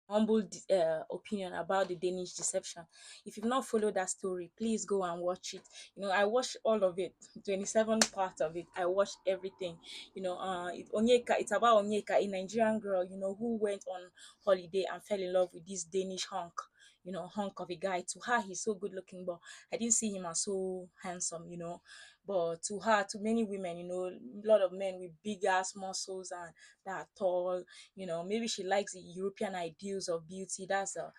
humble opinion about the Danish deception. If you've not followed that story, please go and watch it. I watched all of it, 27 parts of it. I watched everything. It's about Onyeka, a Nigerian girl, who went on holiday and fell in love with this Danish hunk. Hunk of a guy. To her, he's so good looking, but I didn't see him as so handsome. But to her, to many women, a lot of men with big ass muscles and that are tall. Maybe she likes the European ideals of beauty. That's the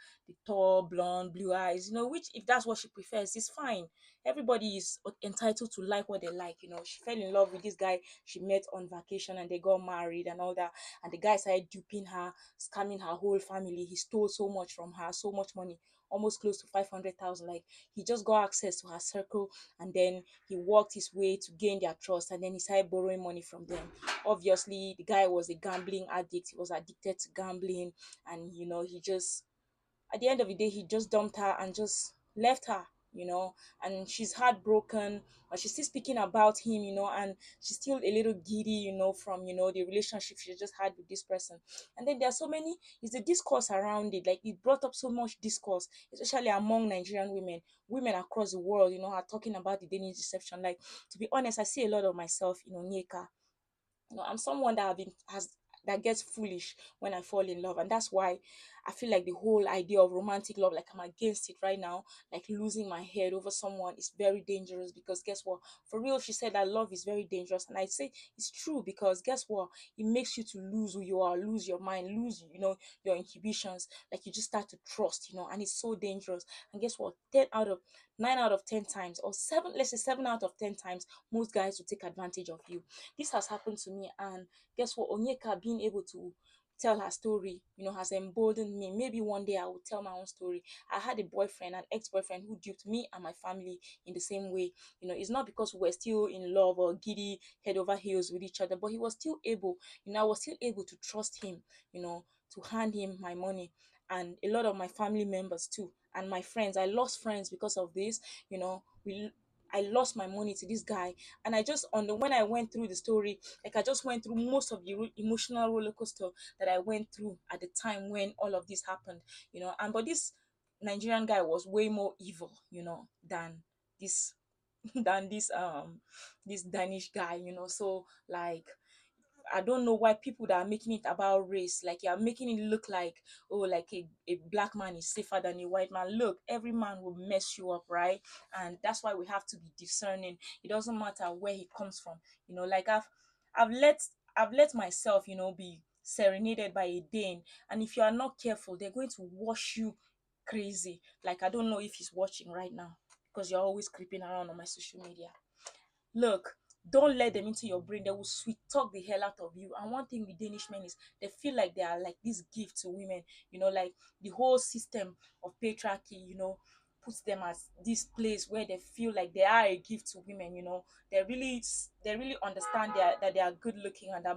tall, blonde, blue eyes. Which if that's what she prefers, it's fine. Everybody is entitled to like what they like. She fell in love with this guy she met on vacation, and they got married and all that. And the guy started duping her, scamming her whole family. He stole so much from her, so much money, almost close to 500,000. Like, he just got access to her circle, and then he worked his way to gain their trust, and then he started borrowing money from them. Obviously, the guy was a gambling addict. He was addicted to gambling, and he just, at the end of the day, he just dumped her and just left her. And she's heartbroken, but she's still speaking about him, and she's still a little giddy, from the relationship she just had with this person. And then there are so many, it's the discourse around it. Like, it brought up so much discourse, especially among Nigerian women across the world, are talking about the Danish deception. Like, to be honest, I see a lot of myself in Onyeka. I'm someone that have been has that gets foolish when I fall in love, and that's why I feel like the whole idea of romantic love, like, I'm against it right now. Like, losing my head over someone is very dangerous, because guess what? For real, she said that love is very dangerous, and I say it's true, because guess what? It makes you to lose who you are, lose your mind, lose your inhibitions. Like, you just start to trust, and it's so dangerous. And guess what? 9 out of 10 times, or seven, let's say 7 out of 10 times, most guys will take advantage of you. This has happened to me, and guess what? Onyeka being able to tell her story, has emboldened me. Maybe one day I will tell my own story. I had a boyfriend, an ex-boyfriend, who duped me and my family in the same way. It's not because we were still in love or giddy head over heels with each other, but he was still able, I was still able to trust him, to hand him my money, and a lot of my family members too, and my friends. I lost friends because of this. We I lost my money to this guy, and I just, on the when I went through the story, like, I just went through most of the emotional roller coaster that I went through at the time when all of this happened. And but this Nigerian guy was way more evil, than this this Danish guy. So, like, I don't know why people that are making it about race, like, you're making it look like, oh, like, a black man is safer than a white man. Look, every man will mess you up, right? And that's why we have to be discerning. It doesn't matter where he comes from. Like, I've let I've let myself, be serenaded by a Dane, and if you are not careful, they're going to wash you crazy. Like, I don't know if he's watching right now, because you're always creeping around on my social media. Look, don't let them into your brain. They will sweet talk the hell out of you. And one thing with Danish men is they feel like they are like this gift to women. Like, the whole system of patriarchy, puts them as this place where they feel like they are a gift to women. They really understand that they are good looking, and that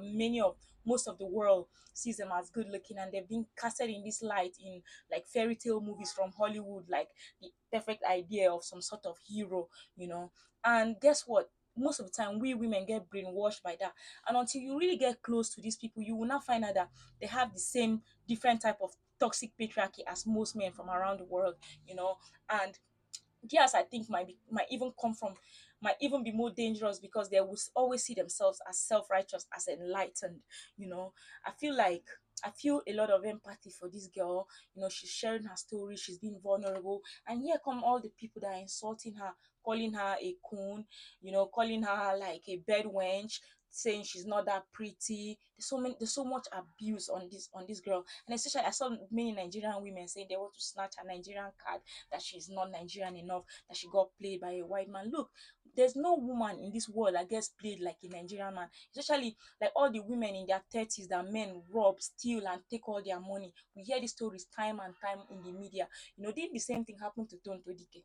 most of the world sees them as good looking, and they've been casted in this light in, like, fairy tale movies from Hollywood, like the perfect idea of some sort of hero. And guess what? Most of the time, we women get brainwashed by that, and until you really get close to these people, you will not find out that they have the same different type of toxic patriarchy as most men from around the world. And theirs, I think, might even be more dangerous, because they will always see themselves as self-righteous, as enlightened. you know I feel a lot of empathy for this girl. She's sharing her story, she's being vulnerable, and here come all the people that are insulting her, calling her a coon, calling her like a bed wench, saying she's not that pretty. There's so much abuse on this girl. And especially, I saw many Nigerian women saying they want to snatch her Nigerian card, that she's not Nigerian enough, that she got played by a white man. Look, there's no woman in this world that gets played like a Nigerian man. Especially, like, all the women in their 30s that men rob, steal, and take all their money. We hear these stories time and time in the media. Didn't the same thing happen to Tonto Dike?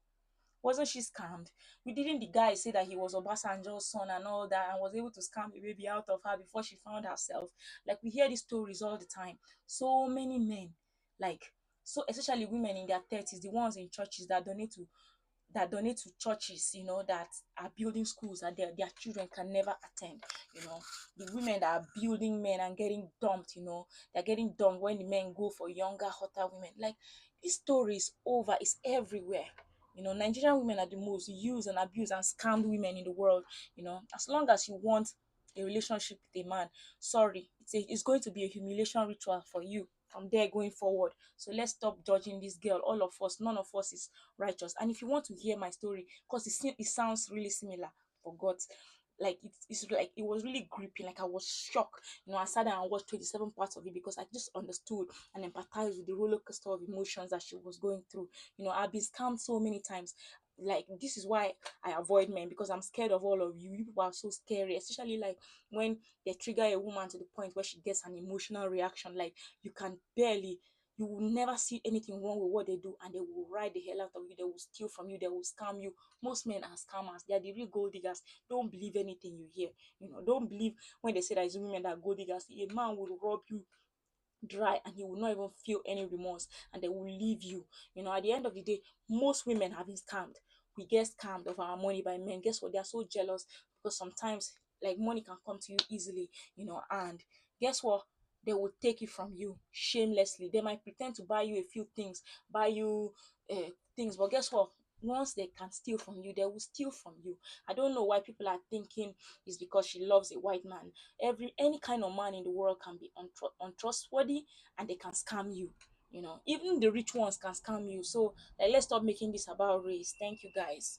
Wasn't she scammed? We didn't the guy say that he was Obasanjo's son and all that, and was able to scam the baby out of her before she found herself? Like, we hear these stories all the time. So many men, like, so especially women in their 30s, the ones in churches that donate to that donate to churches, that are building schools that their children can never attend. The women that are building men and getting dumped, they're getting dumped when the men go for younger, hotter women. Like, this story is over, it's everywhere. Nigerian women are the most used and abused and scammed women in the world. As long as you want a relationship with a man, sorry, it's going to be a humiliation ritual for you from there going forward. So let's stop judging this girl. All of us, none of us is righteous. And if you want to hear my story, because it sounds really similar, forgot. Like, it's like it was really gripping. Like, I was shocked. I sat down and watched 27 parts of it because I just understood and empathized with the roller coaster of emotions that she was going through. I've been scammed so many times. Like, this is why I avoid men, because I'm scared of all of you. You people are so scary, especially like when they trigger a woman to the point where she gets an emotional reaction. Like, you can barely, you will never see anything wrong with what they do, and they will ride the hell out of you. They will steal from you. They will scam you. Most men are scammers. They are the real gold diggers. Don't believe anything you hear. Don't believe when they say that it's women that are gold diggers. A man will rob you dry and he will not even feel any remorse, and they will leave you. At the end of the day, most women have been scammed. We get scammed of our money by men. Guess what? They are so jealous because sometimes, like, money can come to you easily, and guess what? They will take it from you shamelessly. They might pretend to buy you a few things, buy you things, but guess what? Once they can steal from you, they will steal from you. I don't know why people are thinking it's because she loves a white man. Any kind of man in the world can be untrustworthy, and they can scam you. Even the rich ones can scam you. So, like, let's stop making this about race. Thank you, guys.